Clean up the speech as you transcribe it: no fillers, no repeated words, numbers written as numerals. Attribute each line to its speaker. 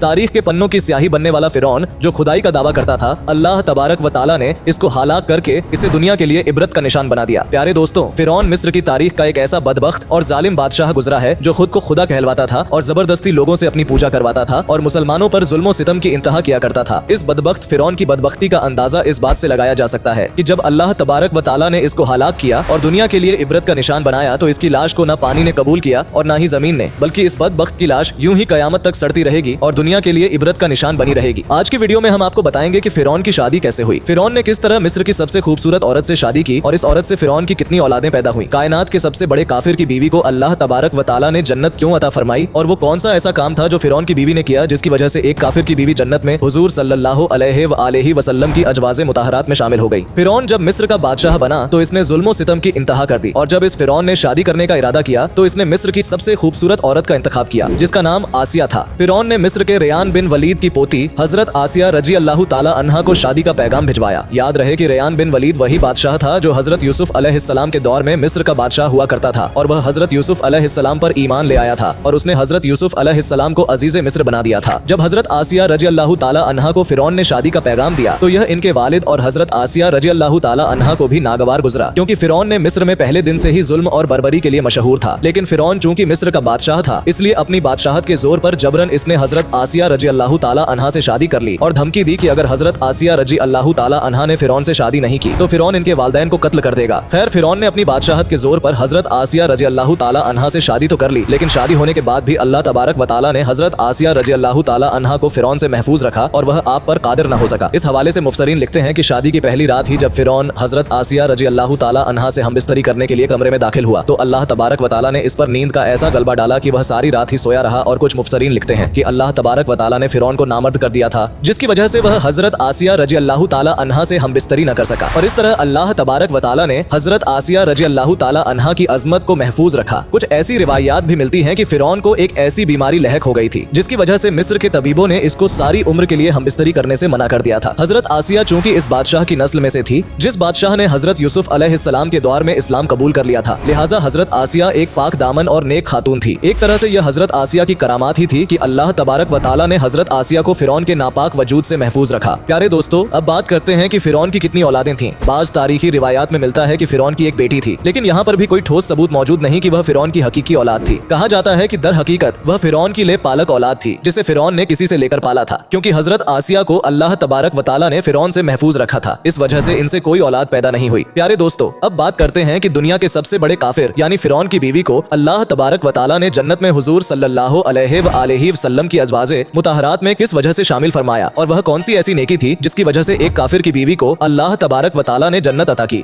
Speaker 1: तारीख के पन्नों की स्याही बनने वाला फिरौन जो खुदाई का दावा करता था, अल्लाह तबारक व ताला ने इसको हलाक करके इसे दुनिया के लिए इबरत का निशान बना दिया। प्यारे दोस्तों, फिरौन मिस्र की तारीख का एक ऐसा बदबख्त और जालिम बादशाह गुजरा है जो खुद को खुदा कहलवाता था और जबरदस्ती लोगों से अपनी पूजा करवाता था और मुसलमानों पर जुल्म सितम की इंतहा किया करता था। इस बदबख्त फिरौन की बदबख्ती का अंदाजा इस बात से लगाया जा सकता है कि जब अल्लाह तबारक व ताला ने इसको हलाक किया और दुनिया के लिए इबरत का निशान बनाया तो इसकी लाश को न पानी ने कबूल किया और न ही जमीन ने, बल्कि इस बदबख्त की लाश यूं ही कयामत तक सड़ती रहेगी और दुनिया के लिए इबरत का निशान बनी रहेगी। आज की वीडियो में हम आपको बताएंगे कि फिरौन की शादी कैसे हुई, फिरौन ने किस तरह मिस्र की सबसे खूबसूरत औरत से शादी की और इस औरत से फिरौन की कितनी औलादें पैदा हुई, कायनात के सबसे बड़े काफिर की बीवी को अल्लाह तबारक व ताला ने जन्नत क्यों अता फरमाई और वो कौन सा ऐसा काम था जो फिरौन की बीवी ने किया जिसकी वजह से एक काफिर की बीवी जन्नत में हुजूर सल्लल्लाहु अलैहि वसल्लम की अजवाज़े मुताहरात में शामिल हो गई। फिरौन जब मिस्र का बादशाह बना तो इसने जुल्म सितम की इंतहा कर दी और जब इस फिरौन ने शादी करने का इरादा किया तो इसने मिस्र की सबसे खूबसूरत औरत का इंतखाब किया जिसका नाम आसिया था। फिरौन ने मिस्र के रेयान बिन वलीद की पोती हजरत आसिया रजी अल्लाह ताला अन्हा को शादी का पैगाम भिजवाया। याद रहे कि रेयान बिन वलीद वही बादशाह था जो हजरत यूसुफ अलैहिस्सलाम के दौर में मिस्र का बादशाह हुआ करता था और वह हजरत यूसुफ अलैहिस्सलाम पर ईमान ले आया था और उसने हजरत यूसुफ अलैहिस्सलाम को अजीज मिस्र बना दिया था। जब हजरत आसिया रजी अल्लाह ताला अन्हा को फिरौन ने शादी का पैगाम दिया तो यह इनके वालिद और हजरत आसिया रजी अल्लाह ताला अन्हा को भी नागवार गुजरा, क्योंकि फिरौन ने मिस्र में पहले दिन से ही जुल्म और बर्बरी के लिए मशहूर था। लेकिन फिरौन चूंकि मिस्र का बादशाह था इसलिए अपनी बादशाहत के जोर पर जबरन इसने हजरत आसिया रजी अल्लाह ताला अन्हा से शादी कर ली और धमकी दी कि अगर हजरत आसिया रजी अल्लाह ताला अन्हा ने फिरौन से शादी नहीं की तो फिरौन इनके वालिदैन को कत्ल कर देगा। खैर, फिरौन ने अपनी बादशाहत के जोर पर हजरत आसिया रजी अल्लाह ताला अन्हा से शादी तो कर ली, लेकिन शादी होने के बाद भी अल्लाह तबारक व ताला ने हजरत आसिया रजी अल्लाह ताला अन्हा को फिरौन से महफूज रखा और वह आप पर कादिर न हो सका। इस हवाले से मुफस्सरीन लिखते हैं कि शादी की पहली रात ही जब फिरौन हजरत आसिया रजी अल्लाह ताला अन्हा से हमबिस्तरी करने के लिए कमरे में दाखिल हुआ तो अल्लाह तबारक व ताला ने इस पर नींद का ऐसा गलबा डाला कि वह सारी रात ही सोया रहा और कुछ मुफस्सरीन लिखते हैं कि अल्लाह तबारक व ताला ने फिरौन को नामर्द कर दिया था जिसकी वजह से वह हजरत आसिया रजी अल्लाह ताला अन्हा से हमबिस्तरी न कर सका। और इस तरह अल्लाह तबारक व ताला ने हजरत आसिया रजी अल्लाह ताला अन्हा की अजमत को महफूज रखा। कुछ ऐसी रिवायात भी मिलती हैं कि फिरौन को एक ऐसी बीमारी लहक हो गई थी जिसकी वजह से मिस्र के तबीबों ने इसको सारी उम्र के लिए हमबिस्तरी करने से मना कर दिया था। हजरत आसिया चूंकि इस बादशाह की नस्ल में से थी जिस बादशाह ने हजरत यूसुफ अलैहिस्सलाम के दौर में इस्लाम कबूल कर लिया था, लिहाजा हजरत आसिया एक पाक दामन और नेक खातून थी। एक तरह से यह हजरत आसिया की करामात ही थी कि अल्लाह तबारक व ताला ने हजरत आसिया को फिरौन के नापाक वजूद से महफूज रखा। प्यारे दोस्तों, अब बात करते हैं कि फिरौन की कितनी औलादें थीं। बाज तारीखी रिवायात में मिलता है कि फिरौन की एक बेटी थी, लेकिन यहाँ पर भी कोई ठोस सबूत मौजूद नहीं कि वह फिरौन की हकीकी औलाद थी। कहा जाता है कि दर हकीकत वह फिरौन की ले पालक औलाद थी जिसे फिरौन ने किसी से लेकर पाला था, क्योंकि हजरत आसिया को अल्लाह तबारक व ताला ने फिरौन से महफूज रखा था। इस वजह से इनसे कोई औलाद पैदा नहीं हुई। प्यारे दोस्तों, अब बात करते हैं कि दुनिया के सबसे बड़े काफिर यानी फिरौन की बीवी को अल्लाह तबारक व ताला ने जन्नत में हुजूर सल्लल्लाहु अलैहि वसल्लम की अज़वाजे मुताहरात में किस वजह से शामिल फरमाया और वह कौन सी ऐसी नेकी थी जिसकी वजह से एक काफिर की बीवी को अल्लाह तबारक व ताला ने जन्नत अता की।